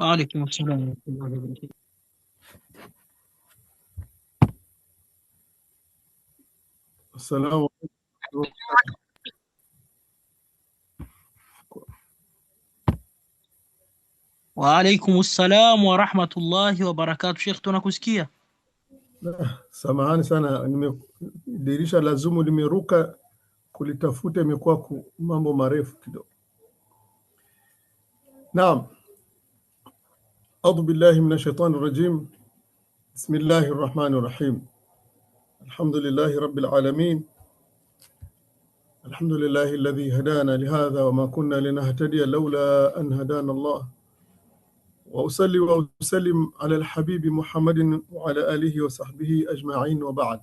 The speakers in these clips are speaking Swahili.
وعليكم السلام ورحمة الله وبركاته. السلام عليكم. وعليكم السلام ورحمة الله وبركاته. Sheikh, tunakusikia. Samahani sana, dirisha la Zoom limeruka, kulitafuta imekuwa mambo marefu kidogo. Naam, audhu billahi minash shaitani rajim. Bismillahir rahmanir rahim. Alhamdulillahi rabbil alamin. Alhamdulillahi alladhi hadana lihadha wa ma kunna linahtadiya lawla an hadana Allah. Wa usalli wa usallim ala alhabibi Muhammadin wa ala alihi wa sahbihi ajma'in wa ba'd.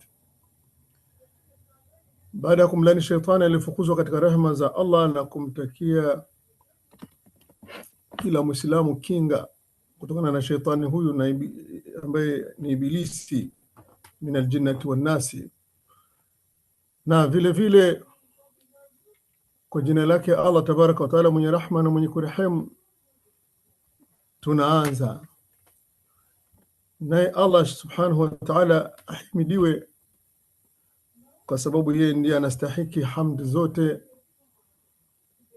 Baada ya kumlani shetani alifukuzwa katika rehema za Allah na kumtakia kila Muislamu kinga kutokana na shetani huyu ambaye ni ibilisi min aljinnati wan nasi, na vile vile kwa jina lake Allah tabaraka wa taala mwenye rahma na mwenye kurehemu, tunaanza naye Allah subhanahu wa taala ahimidiwe, kwa sababu yeye ndiye anastahiki hamd zote,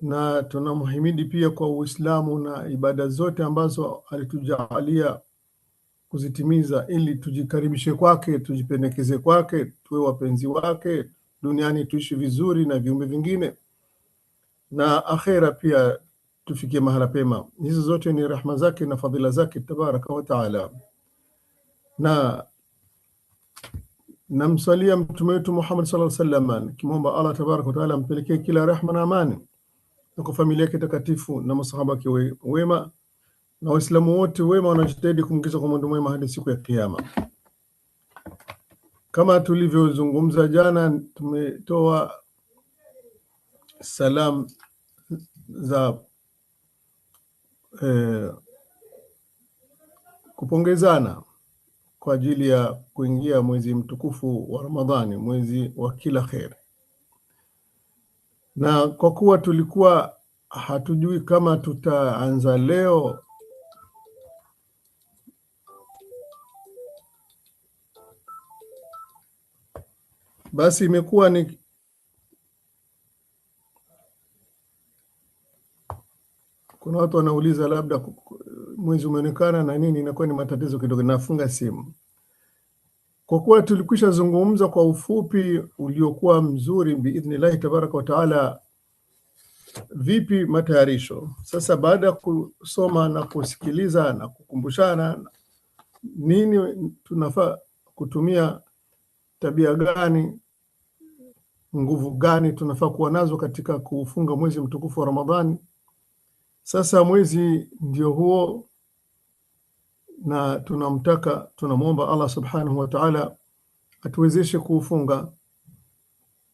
na tunamhimidi pia kwa Uislamu na ibada zote ambazo alitujalia kuzitimiza ili tujikaribishe kwake, tujipendekeze kwake, tuwe wapenzi wake, duniani tuishi vizuri na viumbe vingine, na akhera pia tufikie mahala pema. Hizo zote ni rahma zake na fadhila zake tabaraka wa taala. Na namsalia mtume wetu Muhammad sallallahu alaihi wasallam, kimwomba Allah tabaraka wa taala ampelekee kila rehma na amani, na kwa familia yake takatifu na masahaba wake wema, na Waislamu wote wema wanajitahidi kumkisha kwa mwendo mwema hadi siku ya Kiyama. Kama tulivyozungumza jana, tumetoa salam za kupongezana kwa ajili ya kuingia mwezi mtukufu wa Ramadhani, mwezi wa kila kheri. Na kwa kuwa tulikuwa hatujui kama tutaanza leo, basi imekuwa ni kuna watu wanauliza labda mwezi umeonekana na nini, inakuwa ni matatizo kidogo, nafunga simu. Kwa kuwa tulikwisha zungumza kwa ufupi uliokuwa mzuri biidhnillahi tabaraka wa taala, vipi matayarisho sasa, baada ya kusoma na kusikiliza na kukumbushana nini tunafaa kutumia, tabia gani, nguvu gani tunafaa kuwa nazo katika kufunga mwezi mtukufu wa Ramadhani. Sasa mwezi ndio huo, na tunamwomba Allah subhanahu wa ta'ala atuwezeshe kuufunga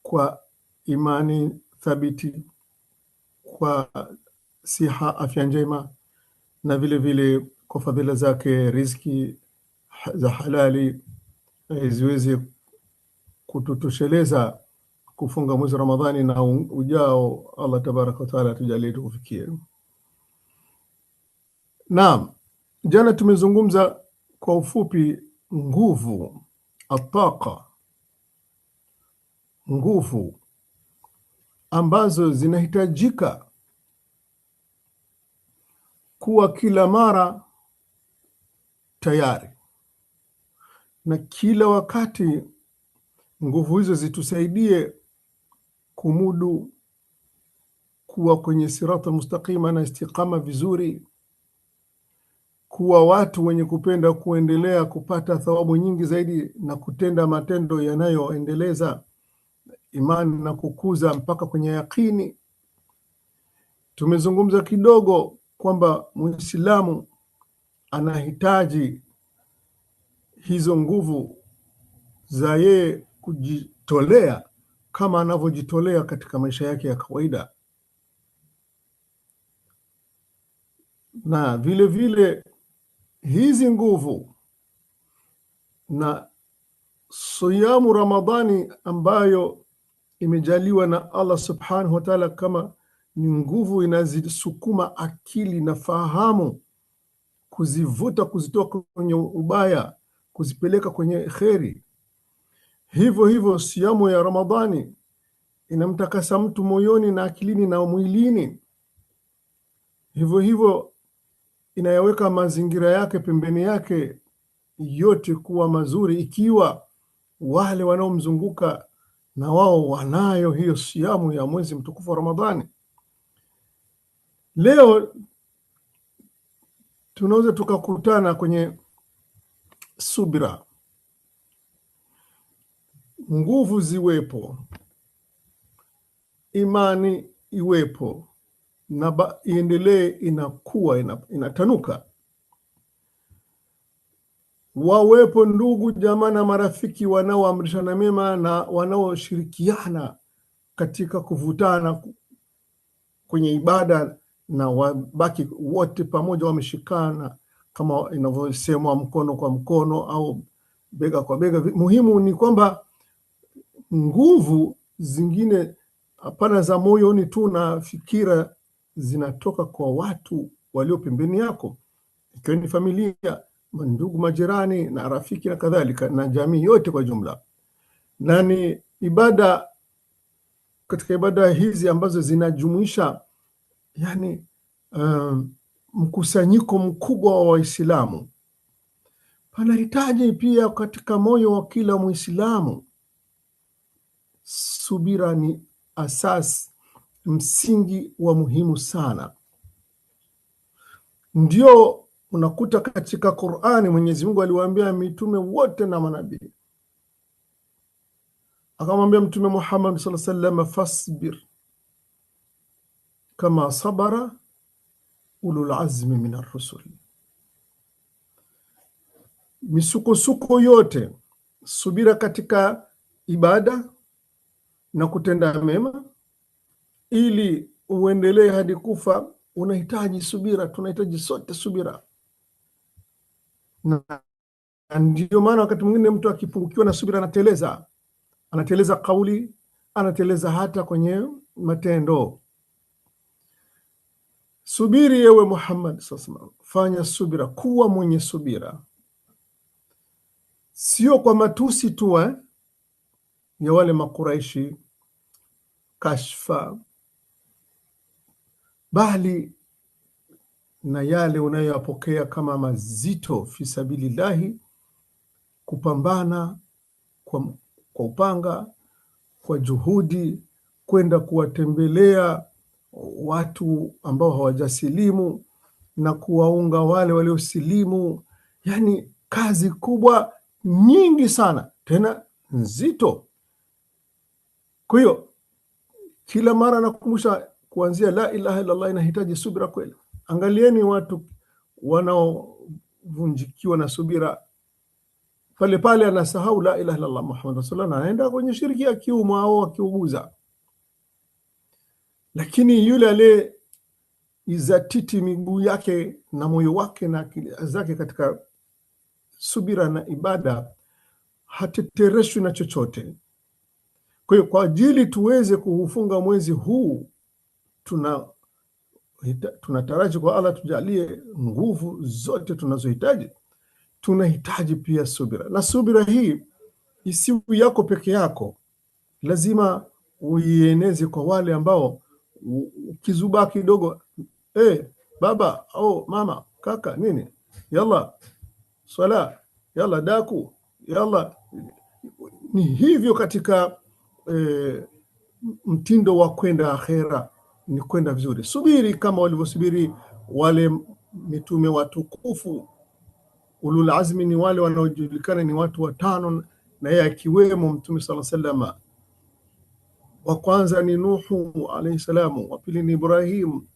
kwa imani thabiti, kwa siha, afya njema, na vile vile kwa fadhila zake riziki za halali ziweze kututosheleza kufunga mwezi Ramadhani na ujao. Allah tabaraka wa taala tujalie tukufikie. Naam, jana tumezungumza kwa ufupi nguvu, ataqa, nguvu ambazo zinahitajika kuwa kila mara tayari, na kila wakati nguvu hizo zitusaidie kumudu kuwa kwenye sirata mustaqima na istiqama vizuri, kuwa watu wenye kupenda kuendelea kupata thawabu nyingi zaidi na kutenda matendo yanayoendeleza imani na kukuza mpaka kwenye yakini. Tumezungumza kidogo kwamba Muislamu anahitaji hizo nguvu za yeye kujitolea kama anavyojitolea katika maisha yake ya kawaida, na vile vile hizi nguvu na siyamu Ramadhani ambayo imejaliwa na Allah subhanahu wa ta'ala kama ni nguvu inazisukuma akili na fahamu kuzivuta, kuzitoa kwenye ubaya, kuzipeleka kwenye kheri. Hivyo hivyo siamu ya Ramadhani inamtakasa mtu moyoni na akilini na mwilini. Hivyo hivyo inayaweka mazingira yake pembeni yake yote kuwa mazuri, ikiwa wale wanaomzunguka na wao wanayo hiyo siamu ya mwezi mtukufu wa Ramadhani. Leo tunaweza tukakutana kwenye subira, nguvu ziwepo, imani iwepo, na iendelee inakuwa inatanuka. Wawepo ndugu jamaa na marafiki wanaoamrishana mema na wanaoshirikiana katika kuvutana kwenye ibada, na wabaki wote pamoja wameshikana, kama inavyosemwa mkono kwa mkono au bega kwa bega. Muhimu ni kwamba nguvu zingine hapana za moyoni tu na fikira zinatoka kwa watu walio pembeni yako, ikiwa ni familia, ndugu, majirani na rafiki na kadhalika, na jamii yote kwa jumla. Na ni ibada, katika ibada hizi ambazo zinajumuisha yani mkusanyiko mkubwa wa Waislamu, panahitaji pia katika moyo wa kila Muislamu subira. Ni asasi, msingi wa muhimu sana. Ndio unakuta katika Qur'ani Mwenyezi Mungu aliwaambia mitume wote na manabii, akamwambia Mtume Muhammad sallallahu alaihi wasallam, fasbir kama sabara ulul azmi min ar-rusul. Misukosuko yote, subira katika ibada na kutenda mema, ili uendelee hadi kufa, unahitaji subira. Tunahitaji sote subira, na ndio maana wakati mwingine mtu akipungukiwa na subira anateleza kauli, anateleza hata kwenye matendo. Subiri ewe Muhammad sallallahu, fanya subira, kuwa mwenye subira, sio kwa matusi tu ya wale Makuraishi, kashfa, bali na yale unayoyapokea kama mazito fi sabilillahi, kupambana kwa upanga, kwa juhudi, kwenda kuwatembelea watu ambao hawajasilimu na kuwaunga wale waliosilimu. Yani kazi kubwa nyingi sana, tena nzito. Kwa hiyo kila mara nakumbusha, kuanzia la ilaha illallah inahitaji subira kweli. Angalieni watu wanaovunjikiwa na subira, pale pale anasahau la ilaha illallah Muhammad rasulullah, anaenda kwenye shirki ya kiumu au akiuguza. Lakini yule ale izatiti miguu yake na moyo wake na akili zake katika subira na ibada, hatetereshwi na chochote. Kwa hiyo kwa ajili tuweze kuufunga mwezi huu, tunataraji kwa Allah tujalie nguvu zote tunazohitaji. Tunahitaji pia subira, na subira hii isiwe yako peke yako, lazima uieneze kwa wale ambao ukizubaa kidogo, baba au mama, kaka, nini, yalla swala, yalla daku, yalla. Ni hivyo katika mtindo wa kwenda akhera, ni kwenda vizuri. Subiri kama walivyosubiri wale mitume watukufu. Ulul azmi ni wale wanaojulikana ni watu watano, na yeye akiwemo Mtume sallallahu alaihi wasallam. Wa kwanza ni Nuhu alayhi salamu, wa pili ni Ibrahim,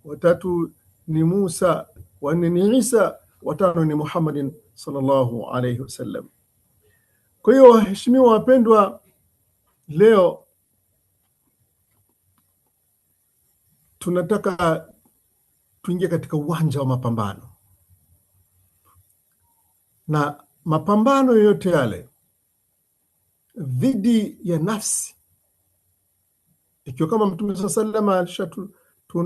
wa tatu ni Musa, wa nne ni Isa, wa tano ni Muhammadin sallallahu alayhi wasallam. Kwa hiyo waheshimiwa wapendwa, leo tunataka tuingie katika uwanja wa mapambano, na mapambano yote yale dhidi ya nafsi, ikiwa kama Mtume sallallahu alaihi wasallam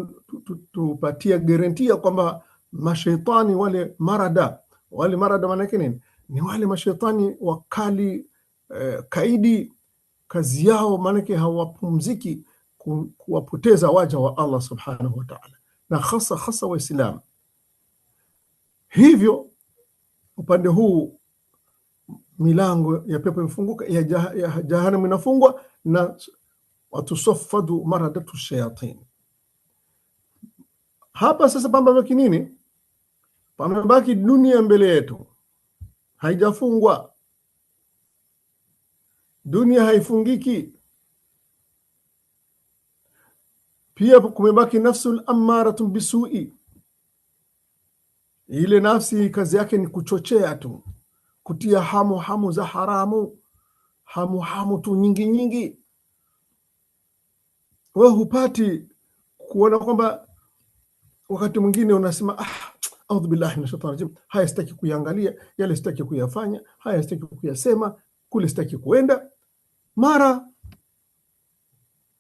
alishatupatia garantia kwamba mashaitani wale marada. Wale marada maana yake nini? Ni wale mashaitani wakali, kaidi. Kazi yao maanake hawapumziki kuwapoteza waja wa Allah subhanahu wa ta'ala, na hasa Waislamu. Hivyo upande huu milango ya pepo imefunguka, ya jahannam inafungwa, na watusafadu maradatu shayatin. Hapa sasa pambabaki nini? Pambabaki dunia mbele yetu, haijafungwa. Dunia haifungiki. Pia kumebaki nafsul ammaratun bisui. Ile nafsi kazi yake ni kuchochea tu, kutia hamu za haramu, hamu tu nyingi. Wewe hupati kuona kwamba wakati mwingine unasema audhu billahi minash shaitani rajim, haya sitaki kuyangalia, yale sitaki kuyafanya, haya sitaki kuyasema, kule sitaki kuenda. Mara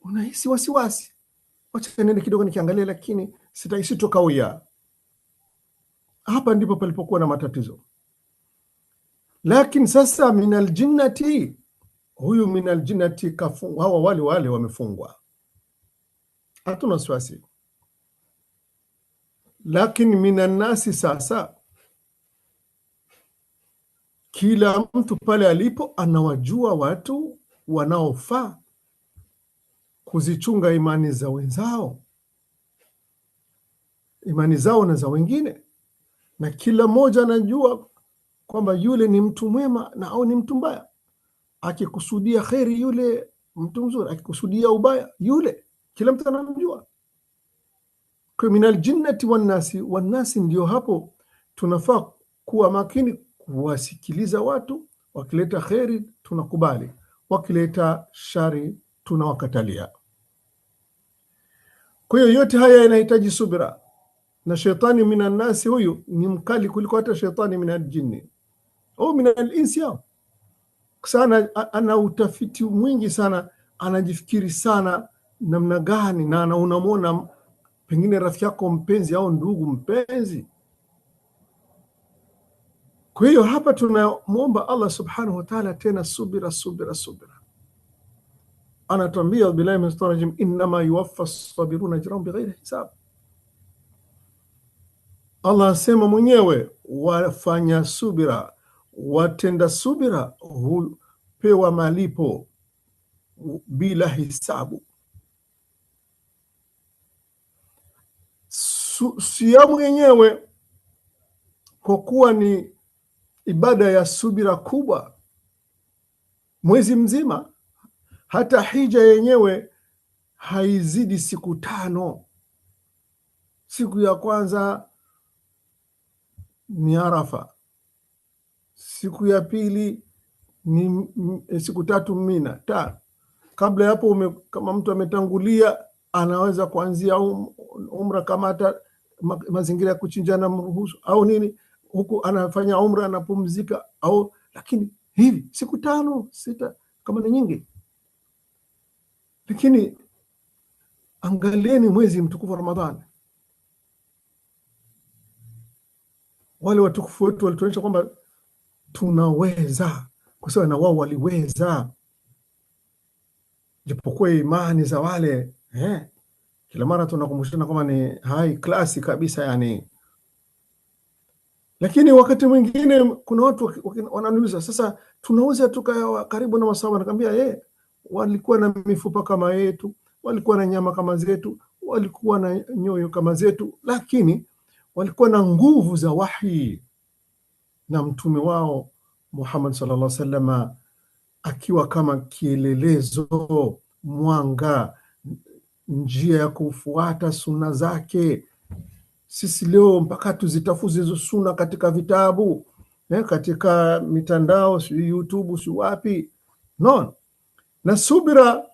unahisi wasiwasi, wacha nende kidogo nikiangalia, lakini sitokawia. Hapa ndipo palipokuwa na matatizo. Lakini sasa minal jinnati, huyu minal jinnati kafungwa, hawa wale wamefungwa, hatuna wasiwasi. Lakini minan nasi, sasa kila mtu pale alipo anawajua watu wanaofaa kuzichunga imani za wenzao, imani zao na za wengine, na kila mmoja anajua kwamba yule ni mtu mwema na au ni mtu mbaya. Akikusudia kheri, yule mtu mzuri; akikusudia ubaya, yule, kila mtu anamjua. Kwa minal jinnati wannasi, ndio hapo tunafaa kuwa makini kuwasikiliza watu. Wakileta kheri tunakubali, wakileta shari tunawakatalia. Kwa hiyo yote haya yanahitaji subira, na shetani minan nasi huyu ni mkali kuliko hata shetani minal jinni au minal insi. Sana ana utafiti mwingi sana, anajifikiri sana namna gani, na unamwona pengine rafiki yako mpenzi au ndugu mpenzi. Kwa hiyo hapa tunamwomba Allah subhanahu wa ta'ala tena subira. Anatuambia billahi minash shaitani rajim, innama yuwaffa as-sabiruna ajrahum bighairi hisab. Allah asema mwenyewe, wafanya subira, watenda subira hupewa malipo bila hisabu. Siamu yenyewe kwa kuwa ni ibada ya subira kubwa, mwezi mzima, hata hija yenyewe haizidi siku 5. Siku ya kwanza ni Arafa, siku ya pili ni siku 3 Mina, 5. Kabla hapo kama mtu ametangulia, anaweza kuanzia umra, kama hata mazingira ya kuchinjana mruhusu au nini, huku anafanya umra, anapumzika au, lakini hivi siku 5, 6 kama ni nyingi. Lakini angalieni mwezi mtukufu wa Ramadhani, wale watukufu wetu walituonyesha kwamba tunaweza, kwa sababu na wao waliweza, japokuwa imani za wale kila mara tunakumbushana kwamba ni high class kabisa yani. Lakini wakati mwingine kuna watu wananiuliza, sasa tunaweza tukawa karibu na masahaba? Nakwambia walikuwa na mifupa kama yetu, walikuwa na nyama kama zetu, walikuwa na nyoyo kama zetu, lakini walikuwa na nguvu za wahi, na mtume wao Muhammad sallallahu alaihi wasallam akiwa kama kielelezo, mwanga, njia ya kufuata sunna zake. Sisi leo mpaka tuzitafuze hizo sunna katika vitabu, katika mitandao, si YouTube, si wapi. No. Na subira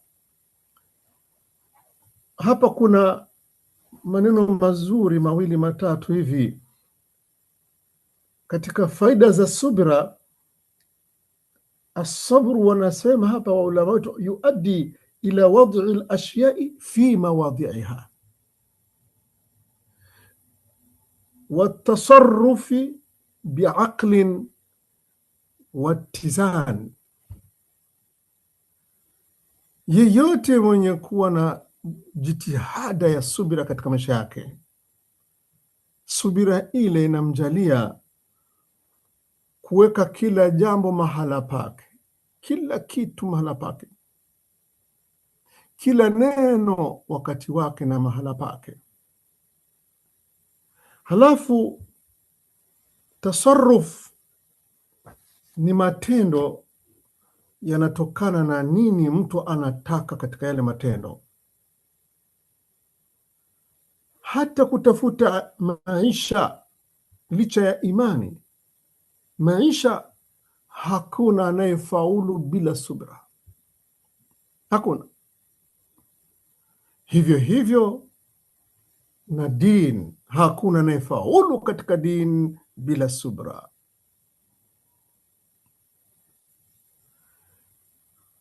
hapa kuna maneno mazuri mawili matatu hivi katika faida za subira. As-sabru, wanasema hapa wa ulama wetu, yuaddi ila wad'i al-ashyai fi mawadhi'iha. watasarufi biaqlin watizan. Yeyote mwenye kuwa na jitihada ya subira katika maisha yake, subira ile inamjalia kuweka kila jambo mahala pake, kila kitu mahala pake, kila neno wakati wake na mahala pake. Halafu tasarruf ni matendo yanatokana na nini mtu anataka katika yale matendo. Hata kutafuta maisha licha ya imani, maisha hakuna anayefaulu bila subra, hakuna. Hivyo hivyo na din, hakuna anayefaulu katika din bila subra.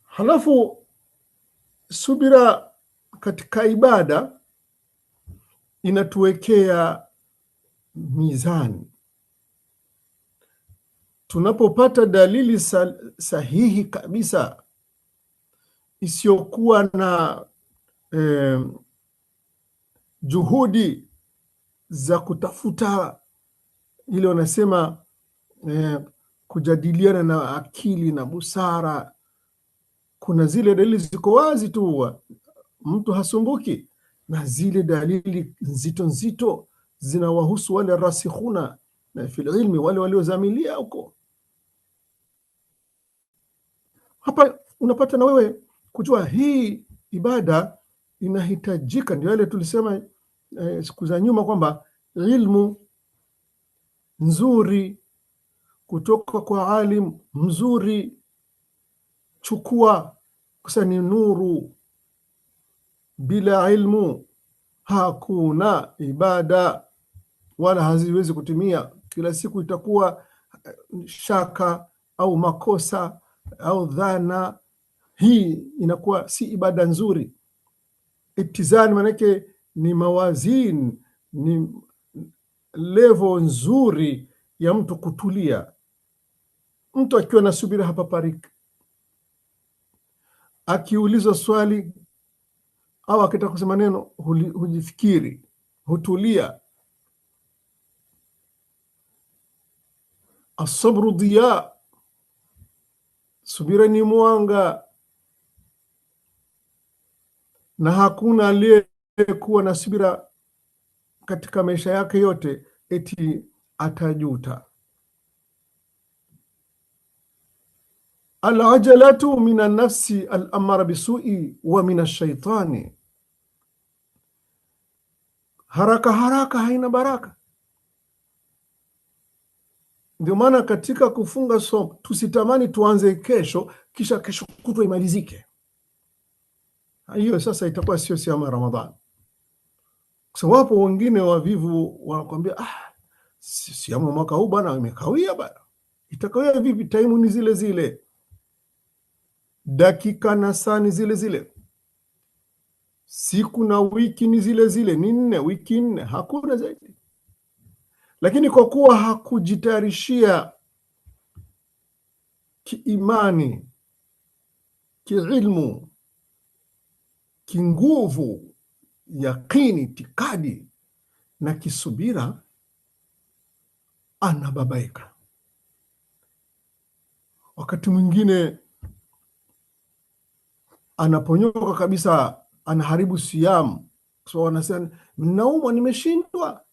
Halafu subira katika ibada inatuwekea mizani. Tunapopata dalili sahihi kabisa isiyokuwa na juhudi za kutafuta ile wanasema kujadiliana na akili na busara, kuna zile dalili ziko wazi tu, mtu hasumbuki, na zile dalili nzito nzito zinawahusu wale rasikhuna na fil ilmi, wale waliozamilia huko. Hapa unapata na wewe kujua hii ibada inahitajika. Ndio yale tulisema siku za nyuma kwamba ilmu nzuri kutoka kwa alim mzuri, chukua kusa ni nuru. Bila ilmu hakuna ibada, wala haziwezi kutimia. Kila siku itakuwa shaka au makosa au dhana, hii inakuwa si ibada nzuri. Itizani manake ni mawazin, ni level nzuri ya mtu kutulia. Mtu akiwa na subira hapa pariki, akiulizwa swali au akitaka kusema neno hujifikiri, hutulia. Asabru diya, subira ni mwanga, na hakuna aliyekuwa na subira katika maisha yake yote eti atajuta. Alajalatu min nafsi al-amara bisui wa min ash-shaytani, haraka haraka haina baraka. Ndio maana katika kufunga somo tusitamani tuanze kesho kisha kesho kutwa imalizike. Hiyo sasa itakuwa sio siamu ya Ramadhani. Kwa sababu wengine wavivu wanakuambia siamu mwaka huu bwana imekawia bwana. Itakawia vipi? Taimu ni zile zile, dakika na saa ni zile zile, siku na wiki ni zile zile, ni 4 wiki 4, hakuna zaidi. Lakini kwa kuwa hakujitayarishia kiimani, kiilmu, kinguvu, yakini, itikadi na kisubira, anababaika. Wakati mwingine anaponyoka kabisa, anaharibu siamu. So wanasema naumwa, nimeshindwa.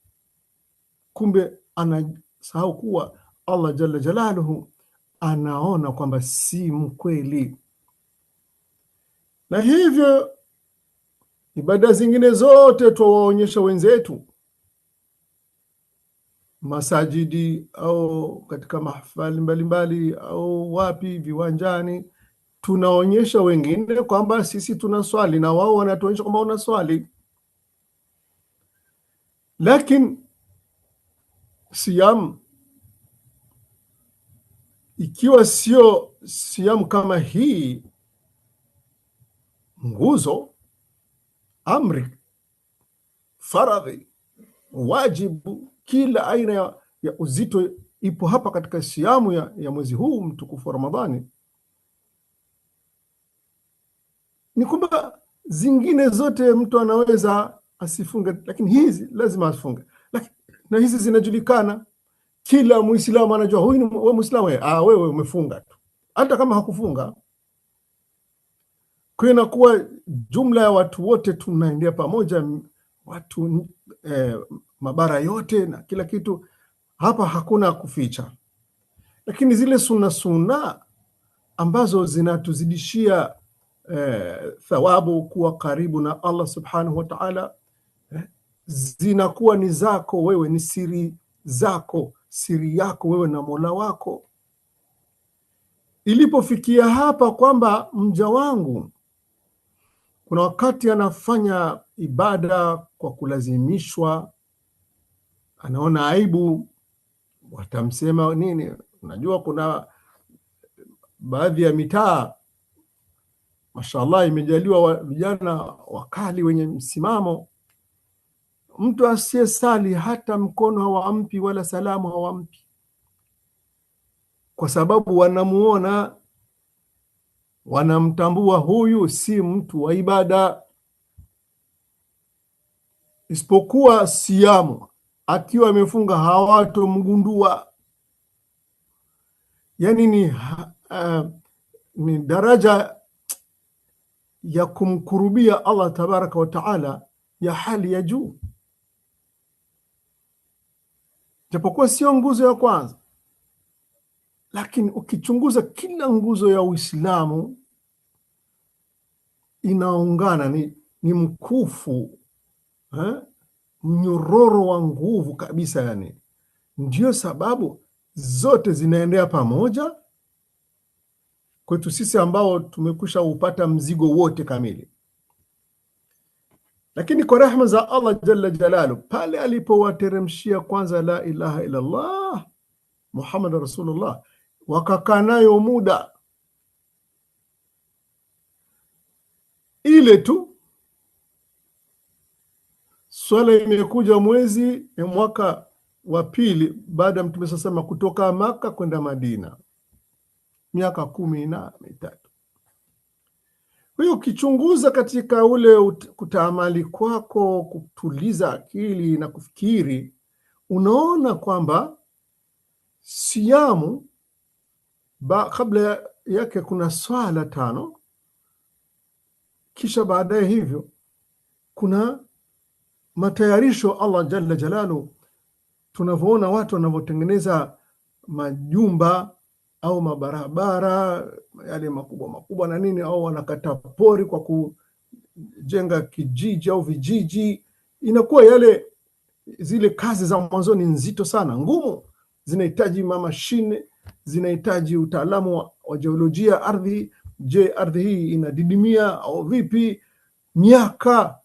Kumbe anasahau kuwa Allah jalla jalaluhu anaona kwamba si mkweli. Na hivyo ibada zingine zote tuwaonyesha wenzetu masajidi au katika mahafali mbalimbali au wapi viwanjani, tunaonyesha wengine kwamba sisi tunaswali na wao wanatuonyesha kwamba unaswali. Lakini siyam ikiwa sio siyam kama hii, nguzo, amri, faradhi, wajibu, kila aina ya uzito ipo hapa katika siamu ya mwezi huu mtukufu wa Ramadhani. Ni kwamba zingine zote mtu anaweza asifunge, lakini hizi lazima asifunge. Na hizi zinajulikana, kila Muislamu anajua huyu ni Muislamu, wewe umefunga tu, hata kama hakufunga. Kwa hiyo inakuwa jumla ya watu wote tunaendea pamoja, watu mabara yote na kila kitu, hapa hakuna kuficha. Lakini zile sunna ambazo zinatuzidishia thawabu kuwa karibu na Allah subhanahu wa ta'ala, zinakuwa ni zako wewe, ni siri zako, siri yako wewe na Mola wako. Ilipofikia hapa kwamba mja wangu kuna wakati anafanya ibada kwa kulazimishwa, anaona aibu, watamsema nini? Unajua kuna baadhi ya mitaa mashallah imejaliwa vijana wakali wenye msimamo. Mtu asiyesali hata mkono hawampi wala salamu hawampi, kwa sababu wanamuona, wanamtambua huyu si mtu wa ibada. Isipokuwa siamu, akiwa amefunga hawatomgundua. Yani ni daraja ya kumkurubia Allah tabaraka wa taala ya hali ya juu, japokuwa sio nguzo ya kwanza, lakini ukichunguza kila nguzo ya Uislamu inaungana, ni mkufu, mnyororo wa nguvu kabisa. Yani ndio sababu zote zinaendea pamoja kwetu sisi ambao tumekusha upata mzigo wote kamili. Lakini kwa rehema za Allah jalla jalalu, pale alipowateremshia kwanza la ilaha illa Allah Muhammad Rasulullah, wakakaa nayo muda ile tu. Swala imekuja mwezi ya mwaka wa pili baada ya Mtume sasema kutoka Maka kwenda Madina, miaka 13. Kwa hiyo ukichunguza katika ule kutaamali kwako, kutuliza akili na kufikiri, unaona kwamba siamu kabla yake kuna swala 5, kisha baadaye hivyo kuna matayarisho. Allah jalla jalalu, tunavyoona watu wanavyotengeneza majumba au mabarabara yale makubwa makubwa na nini, au wanakata pori kwa kujenga kijiji au vijiji, inakuwa zile kazi za mwanzoni nzito sana, ngumu, zinahitaji mashine, zinahitaji utaalamu wa jiolojia ardhi. Je, ardhi hii inadidimia au vipi? Miaka,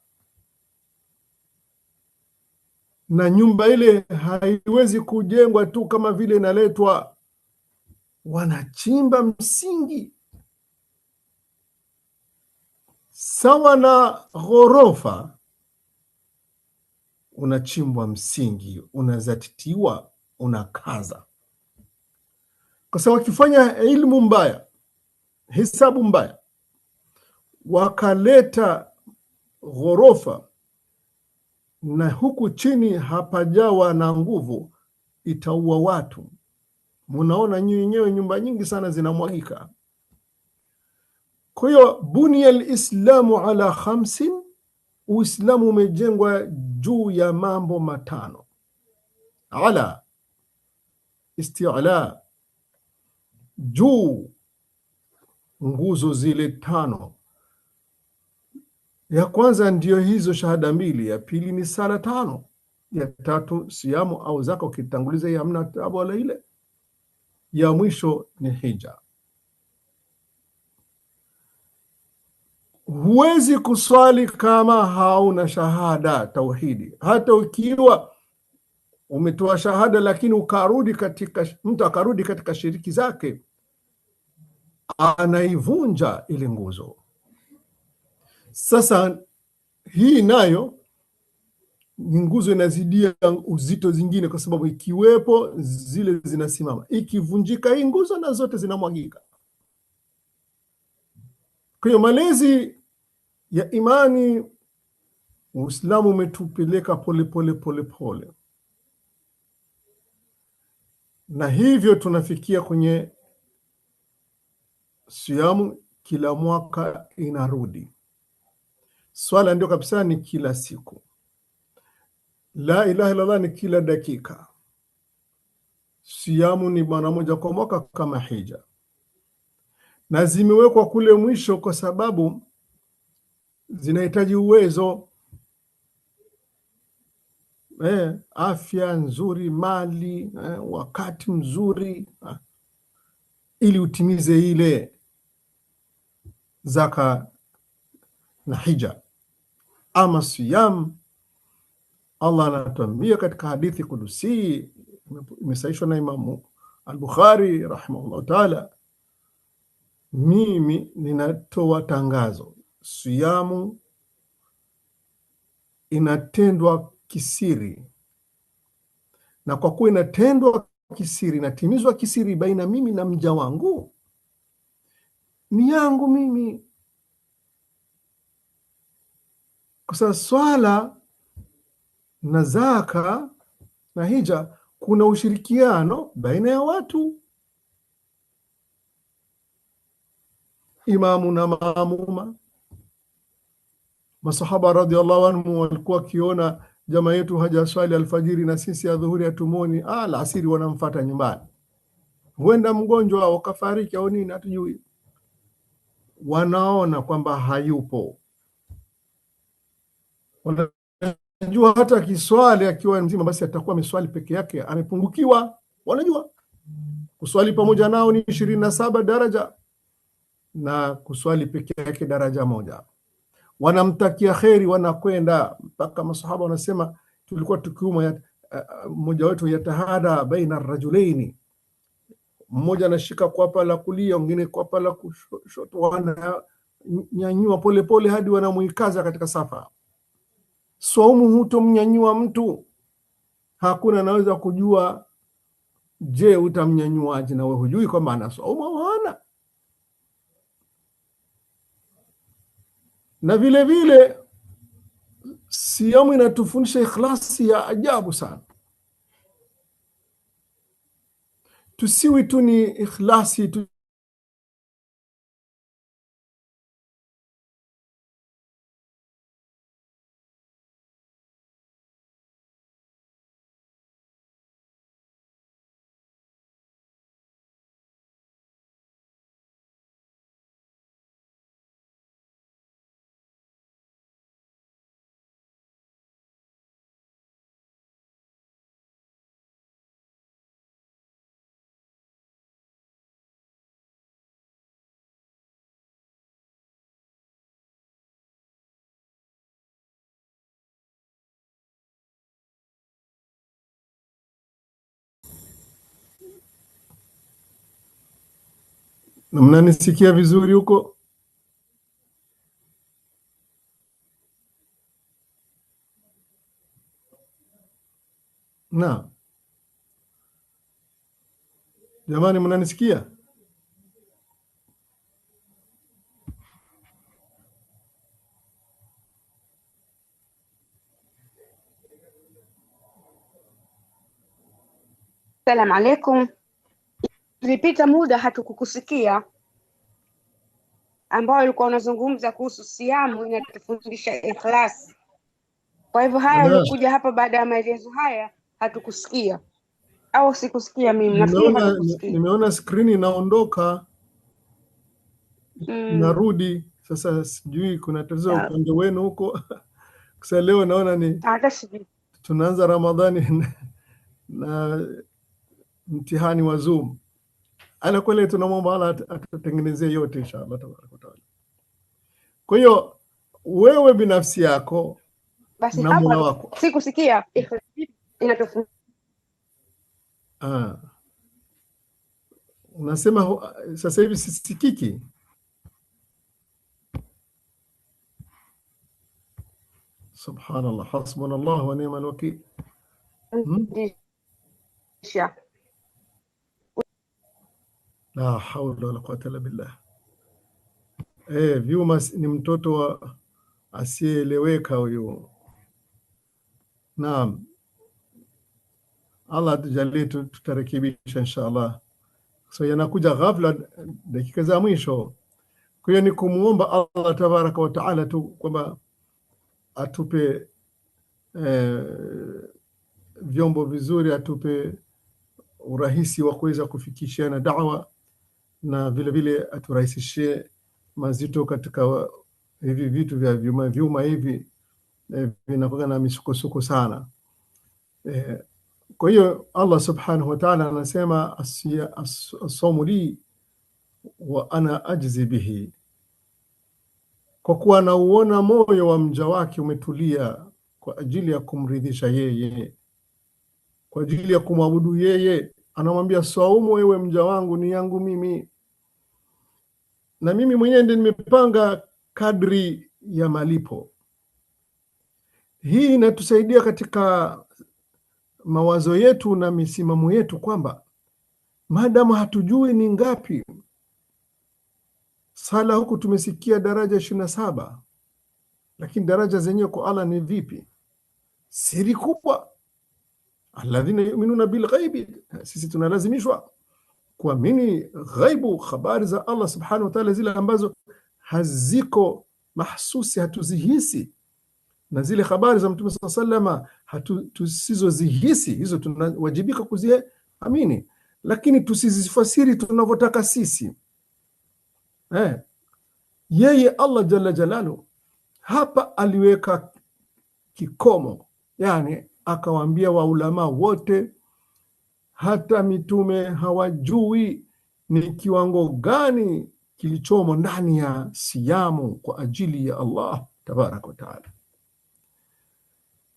na nyumba ile haiwezi kujengwa tu kama vile inaletwa, wanachimba msingi sawa na ghorofa, unachimbwa msingi, unazatitiwa, unakaza. Kwa sababu wakifanya ilmu mbaya, hesabu mbaya, wakaleta ghorofa na huku chini hapajawa na nguvu, itaua watu. Munaona nyewe nyumba nyingi sana zinamwagika. Kwa hiyo bunia al-islamu ala 5, Uislamu umejengwa juu ya mambo 5. Ala isti'la, juu nguzo zile 5. Ya kwanza ndiyo hizo shahada 2, ya pili ni sala 5, ya 3 siamu au zaka, ukitanguliza hii hamna tabu wala ile, ya mwisho ni hija. Huwezi kuswali kama hauna shahada tauhidi. Hata ukiwa umetoa shahada lakini mtu akarudi katika shiriki zake, anaivunja ile nguzo. Sasa hii nayo ni nguzo inazidia uzito zingine, kwa sababu ikiwepo zile zinasimama, ikivunjika hii nguzo na zote zinamwagika. Kwa hiyo malezi ya imani Uislamu umetupeleka pole pole pole pole, na hivyo tunafikia kwenye siamu kila mwaka inarudi. Swala ndio kabisa ni kila siku, la ilaha illallah ni kila dakika, siamu ni mara moja kwa mwaka kama hija, na zimewekwa kule mwisho kwa sababu zinahitaji uwezo, afya nzuri, mali, wakati mzuri, ili utimize ile zaka na hija. Ama siyam, Allah anatuambia katika hadithi kudusi imesahihishwa na Imamu al-Bukhari rahimahullah taala, mimi ninatoa tangazo, siyamu inatendwa kisiri, na kwa kuwa inatendwa kisiri, inatimizwa kisiri baina mimi na mja wangu, ni yangu mimi. Kwa sababu swala na zaka na hija kuna ushirikiano baina ya watu, imamu na maamuma. Masahaba radhiallahu anhum walikuwa wakiona jamaa yetu hajaswali alfajiri na sisi adhuhuri hatumoni, alasiri wanamfuata nyumbani, huenda mgonjwa au kafariki au nini, hatujui. Wanaona kwamba hayupo, wanajua hata kiswali akiwa mzima basi atakuwa ameswali peke yake, amepungukiwa. Wanajua kuswali pamoja nao ni 27 daraja na kuswali peke yake daraja moja. Wanamtakia kheri, wanakwenda mpaka masahaba wanasema tulikuwa tukiuma mmoja wetu yatahada baina rajulaini, mmoja anashika kwapa la kulia, mwingine kwapa la kushoto, wananyanyua pole pole hadi wanamuikaza katika safa. Saumu hutomnyanyua mtu, hakuna anaweza kujua, je utamnyanyuaje na wewe hujui kwamba ana saumu au hana. Na vile vile siamu inatufundisha ikhlasi ya ajabu sana. Tusiwi tu ni ikhlasi tu na mnanisikia vizuri huko? Na jamani, mnanisikia? Salamu alaikum. Tulipita muda hatukukusikia, ambao ulikuwa unazungumza kuhusu siamu inatufundisha ikhlas. Kwa hivyo haya ulikuja hapa baada ya maelezo haya hatukusikia, au sikusikia mimi? Nafikiri hatukusikia. Nimeona skrini inaondoka narudi. Sasa sijui kuna tatizo upande wenu huko. Sasa leo naona ni tunaanza Ramadhani na mtihani wa Zoom. Ala kweli, tunamwomba Allah atatengenezea yote inshallah tabaraka taala. Kwa hiyo wewe binafsi yako basi na Mola wako. Sikusikia inatufundisha. Unasema sasa hivi sisikiki? Subhanallah, hasbunallah wa ni'mal wakil. La hawla wala quwwata illa billah. Vyuma ni mtoto wa asiyeeleweka huyu. Naam, Allah tujalie tutarekebisha inshallah. So yanakuja ghafla dakika za mwisho. Kwa hiyo ni kumuomba Allah tabaraka wa taala tu kwamba atupe vyombo vizuri, atupe urahisi wa kuweza kufikishiana da'wa, na vile vile aturahisishie mazito katika hivi vitu vya vyuma hivi vinakuwa na misukosuko sana. Kwa hiyo Allah subhanahu wa ta'ala anasema as-sawmu li wa ana ajzi bihi, kwa kuwa nauona moyo wa mja wake umetulia kwa ajili ya kumridhisha yeye, kwa ajili ya kumwabudu yeye. Anamwambia saumu, wewe mja wangu ni yangu mimi, na mimi mwenyewe ndiye nimepanga kadri ya malipo. Hii inatusaidia katika mawazo yetu na misimamo yetu kwamba maadamu hatujui ni ngapi sala, huku tumesikia daraja 27, lakini daraja zenyewe kwa Allah ni vipi? Siri kubwa. Alladhina yu'minuna bil ghaibi, sisi tunalazimishwa kuamini ghaibu, habari za Allah subhanahu wa ta'ala, zile ambazo haziko mahsusi, hatuzihisi, na zile habari za Mtume sallallahu tusizozihisi, hizo tunawajibika kuziamini, lakini tusizifasiri tunavyotaka sisi. Yeye Allah jalla jalalu hapa aliweka kikomo, yani akawaambia waulama wote, hata mitume hawajui ni kiwango gani kilichomo ndani ya siyamu kwa ajili ya Allah tabaraka wa taala.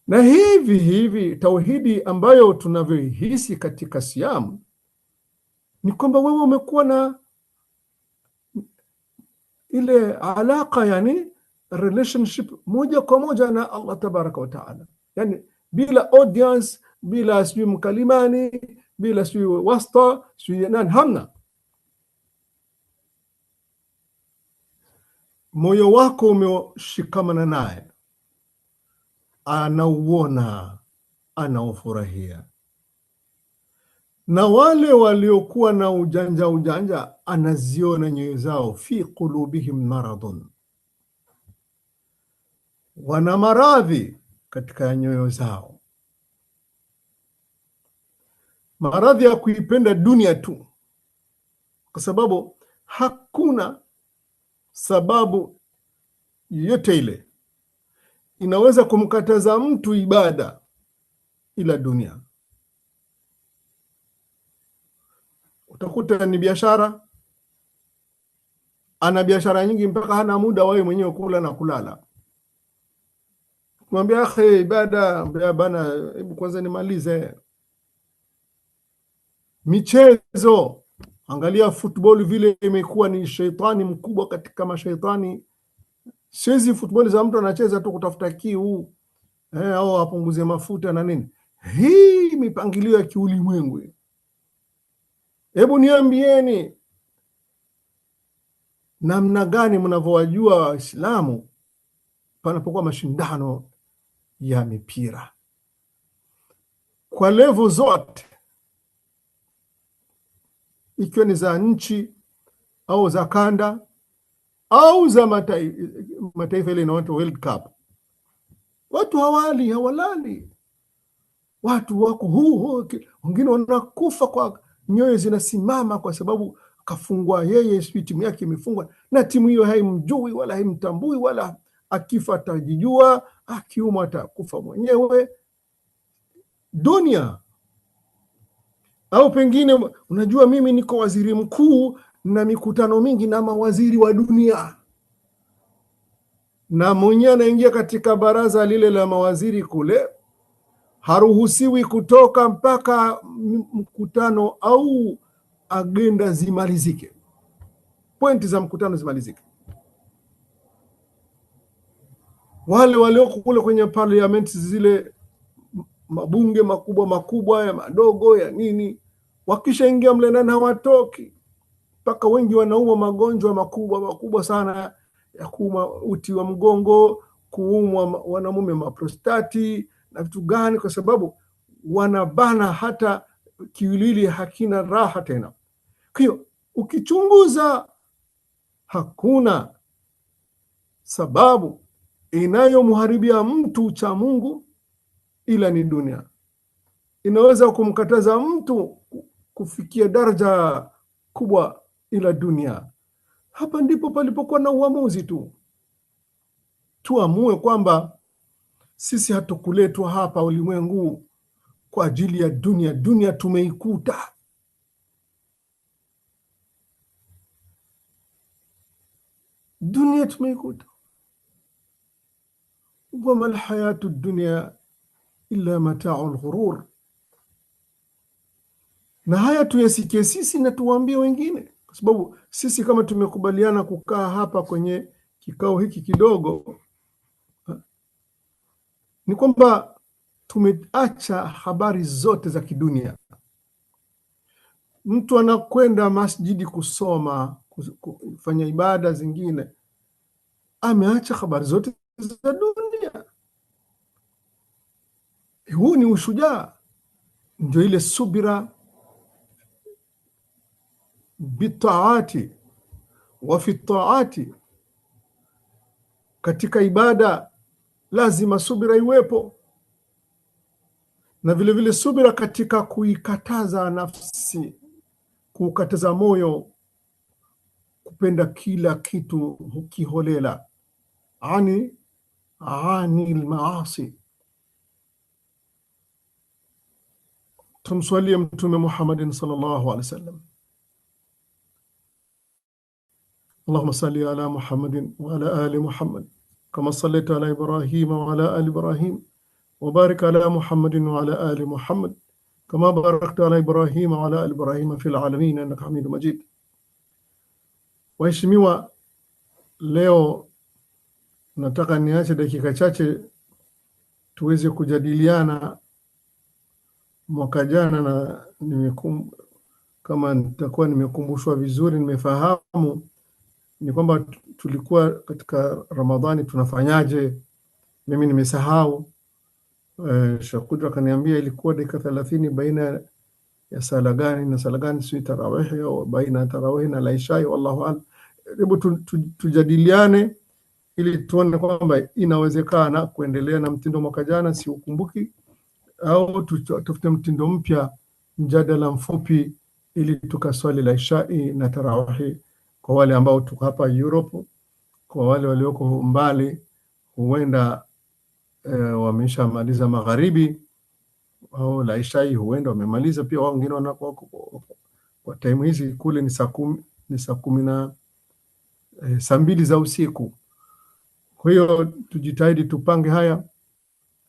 Na hivi tauhidi ambayo tunavyohisi katika siyamu ni kwamba wewe umekuwa na ile alaka, yani relationship moja kwa moja na Allah tabaraka wa taala, yani bila audience, bila sijui mkalimani, bila sijui wasta, sijui nani, hamna. Moyo wako umeshikamana naye, anauona, anaufurahia. Na wale waliokuwa na ujanja anaziona nyoyo zao, fi qulubihim maradun, wana maradhi katika nyoyo zao, maradhi ya kuipenda dunia tu, kwa sababu hakuna sababu yoyote ile inaweza kumkataza mtu ibada ila dunia. Utakuta ni biashara, ana biashara nyingi mpaka hana muda wewe mwenyewe kula na kulala. Mwambia akhi ibada, bana hebu kwanza nimalize. Michezo, angalia football vile imekuwa ni sheitani mkubwa katika mashaitani. Siwezi football za mtu anacheza tu kutafuta kiu au apunguze mafuta na nini. Hii mipangilio ya kiulimwengu. Hebu niambieni namna gani mnavyowajua Waislamu panapokuwa mashindano ya mipira kwa level zote, ikiwa ni za nchi au za kanda au za mataifa ile inaitwa World Cup. Watu hawalali, watu wako wengine wanakufa, kwa nyoyo zinasimama kwa sababu kafungwa yeye, sio timu yake imefungwa, na timu hiyo haimjui wala haimtambui, wala akifa atajijua, akiumwa atakufa mwenyewe. Dunia. Au pengine unajua, mimi niko waziri mkuu na mikutano mingi na mawaziri wa dunia, na mwenyewe anaingia katika baraza lile la mawaziri kule, haruhusiwi kutoka mpaka mkutano au agenda zimalizike, pointi za mkutano zimalizike. wale walioko kule kwenye parliament zile, mabunge makubwa makubwa ya madogo ya nini, wakishaingia mle ndani hawatoki, mpaka wengi wanaumwa magonjwa makubwa makubwa sana ya kuumwa uti wa mgongo, kuumwa wanamume maprostati na vitu gani, kwa sababu wanabana, hata kiwiliwili hakina raha tena. Kwa hiyo ukichunguza, hakuna sababu inayomharibia mtu cha Mungu ila ni dunia. Inaweza kumkataza mtu kufikia daraja kubwa ila dunia. Hapa ndipo palipokuwa na uamuzi tu. Tuamue kwamba sisi hatukuletwa hapa ulimwengu kwa ajili ya dunia. Dunia tumeikuta. Dunia tumeikuta. Wama alhayatu dunia illa mata'ul ghurur. Na haya tuyasikie sisi na tuwaambie wengine, kwa sababu sisi kama tumekubaliana kukaa hapa kwenye kikao hiki kidogo, ni kwamba tumeacha habari zote za kidunia. Mtu anakwenda masjidi kusoma, kufanya ibada zingine, ameacha habari zote za dunia. Huu ni ushujaa, ndio ile subira bitaati wa fi taati. Katika ibada lazima subira iwepo, na vile vile subira katika kuikataza nafsi, kukataza moyo kupenda kila kitu kiholela, ani almaasi. Tumswalie Mtume Muhammadin sallallahu alaihi wasallam. Allahumma salli ala Muhammadin wa ala ali Muhammad kama sallaita ala Ibrahim wa ala ali Ibrahim wa barik ala Muhammadin wa ala ali Muhammad kama barakta ala Ibrahim wa ala ali Ibrahim fil alamin innaka Hamidum Majid. Waheshimiwa, leo nataka niache dakika chache tuweze kujadiliana. Mwaka jana, na kama nitakuwa nimekumbushwa vizuri, nimefahamu, ni kwamba tulikuwa katika Ramadhani tunafanyaje. Mimi nimesahau. Sheikh Qudra kaniambia ilikuwa dakika 30 baina ya sala gani na sala gani, si tarawih au baina tarawih na laisha, wallahu a'lam. Hebu tujadiliane ili tuone kwamba inawezekana kuendelea na mtindo mwaka jana, si ukumbuki, au tufute mtindo mpya, mjadala mfupi, ili tukaswali la ishai na tarawih kwa wale ambao tuko hapa Europe. Kwa wale walioko mbali, huenda wameshamaliza magharibi, au la ishai huenda wamemaliza pia. Wao wengine wanakuwa kwa time hizi kule ni saa 10 na saa 2 za usiku. Kwa hiyo tujitahidi tupange haya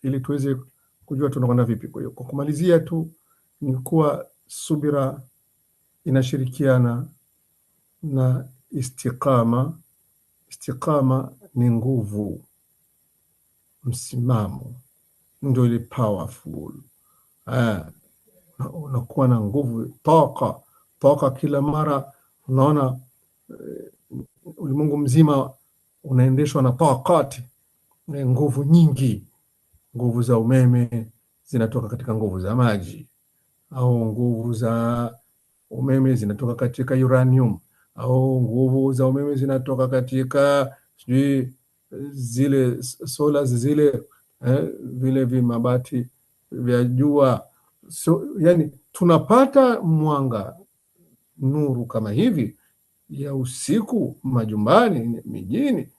ili tuweze kujua tunakwenda vipi. Kwa hiyo kwa kumalizia tu ni kuwa subira inashirikiana na istiqama. Istiqama ni nguvu, msimamo, ndio ile powerful. Unakuwa na nguvu, toka kila mara. Unaona ulimwengu mzima unaendeshwa na taqati, nguvu nyingi. Nguvu za umeme zinatoka katika nguvu za maji, au nguvu za umeme zinatoka katika uranium, au nguvu za umeme zinatoka katika zile solar zile, vile vimabati vya jua. So, yani tunapata mwanga, nuru kama hivi ya usiku majumbani, mijini,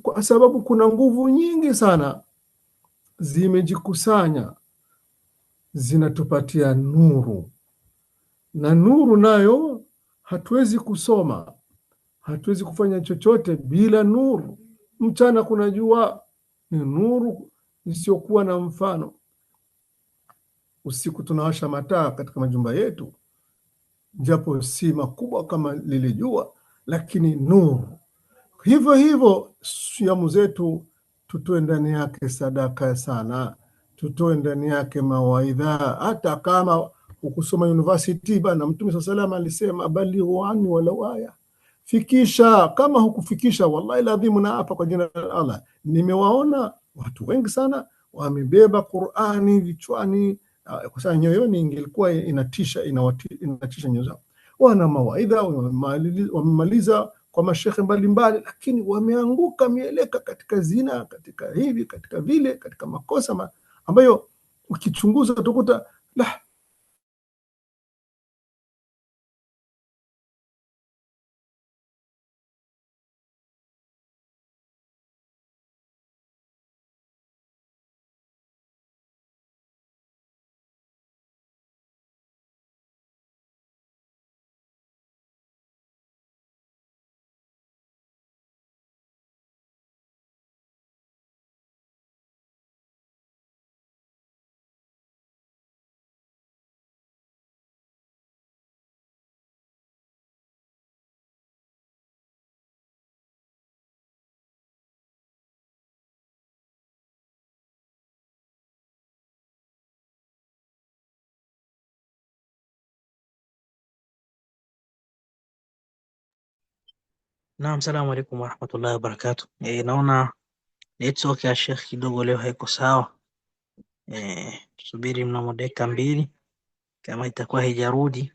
kwa sababu kuna nguvu nyingi sana zimejikusanya, zinatupatia nuru. Na nuru nayo hatuwezi kusoma, hatuwezi kufanya chochote bila nuru. Mchana kuna jua, ni nuru isiyokuwa na mfano. Usiku tunawasha mataa katika majumba yetu, japo si makubwa kama lile jua, lakini nuru. Hivyo hivyo siamu zetu tutoe ndani yake sadaka sana, tutoe ndani yake mawaidha. Hata kama ukusoma university bana, Mtume swalla salam alisema balighu anni walau aya, fikisha. Kama hukufikisha, wallahi ladhimu, na hapa kwa jina la Allah, nimewaona watu wengi sana wamebeba Qur'ani vichwani, kwa sababu nyoyoni ingekuwa inatisha nyoyo zao. Wana mawaidha wamemaliza kwa mashekhe mbalimbali, lakini wameanguka mieleka katika zina, katika hivi, katika vile, katika makosa ambayo ukichunguza utakuta la. Naam, salamu alaikum warahmatullahi wabarakatuh. Naona network ya Sheikh kidogo leo haiko sawa. Tusubiri mnamo dakika 2 kama itakuwa haijarudi.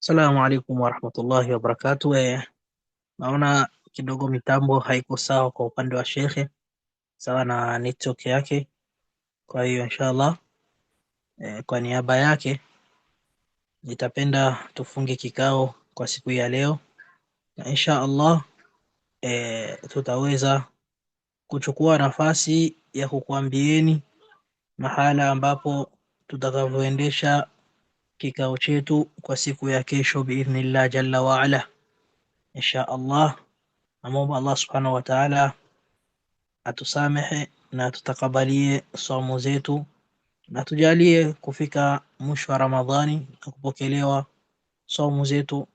Assalamu alaikum warahmatullahi wabarakatuh. Naona kidogo mitambo haiko sawa kwa upande wa shekhe, sawa na network yake. Kwa hiyo inshallah, kwa niaba yake nitapenda tufunge kikao kwa siku ya leo, na inshallah tutaweza kuchukua nafasi ya kukuambieni mahala ambapo tutakavyoendesha kikao chetu kwa siku ya kesho biidhnillah jalla wa ala. Insha Allah, namwomba Allah subhanahu wa ta'ala atusamehe na tutakabalie saumu zetu na tujalie kufika mwisho wa Ramadhani na kupokelewa saumu zetu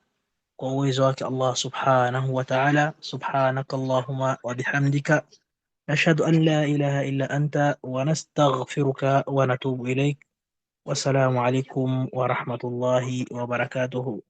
kwa uwezo wake Allah subhanahu wa ta'ala. Subhanaka Allahumma wa bihamdika nashhadu an la ilaha illa anta wa nastaghfiruka wa natubu ilayk. Wassalamu alaikum wa rahmatullahi wa barakatuhu.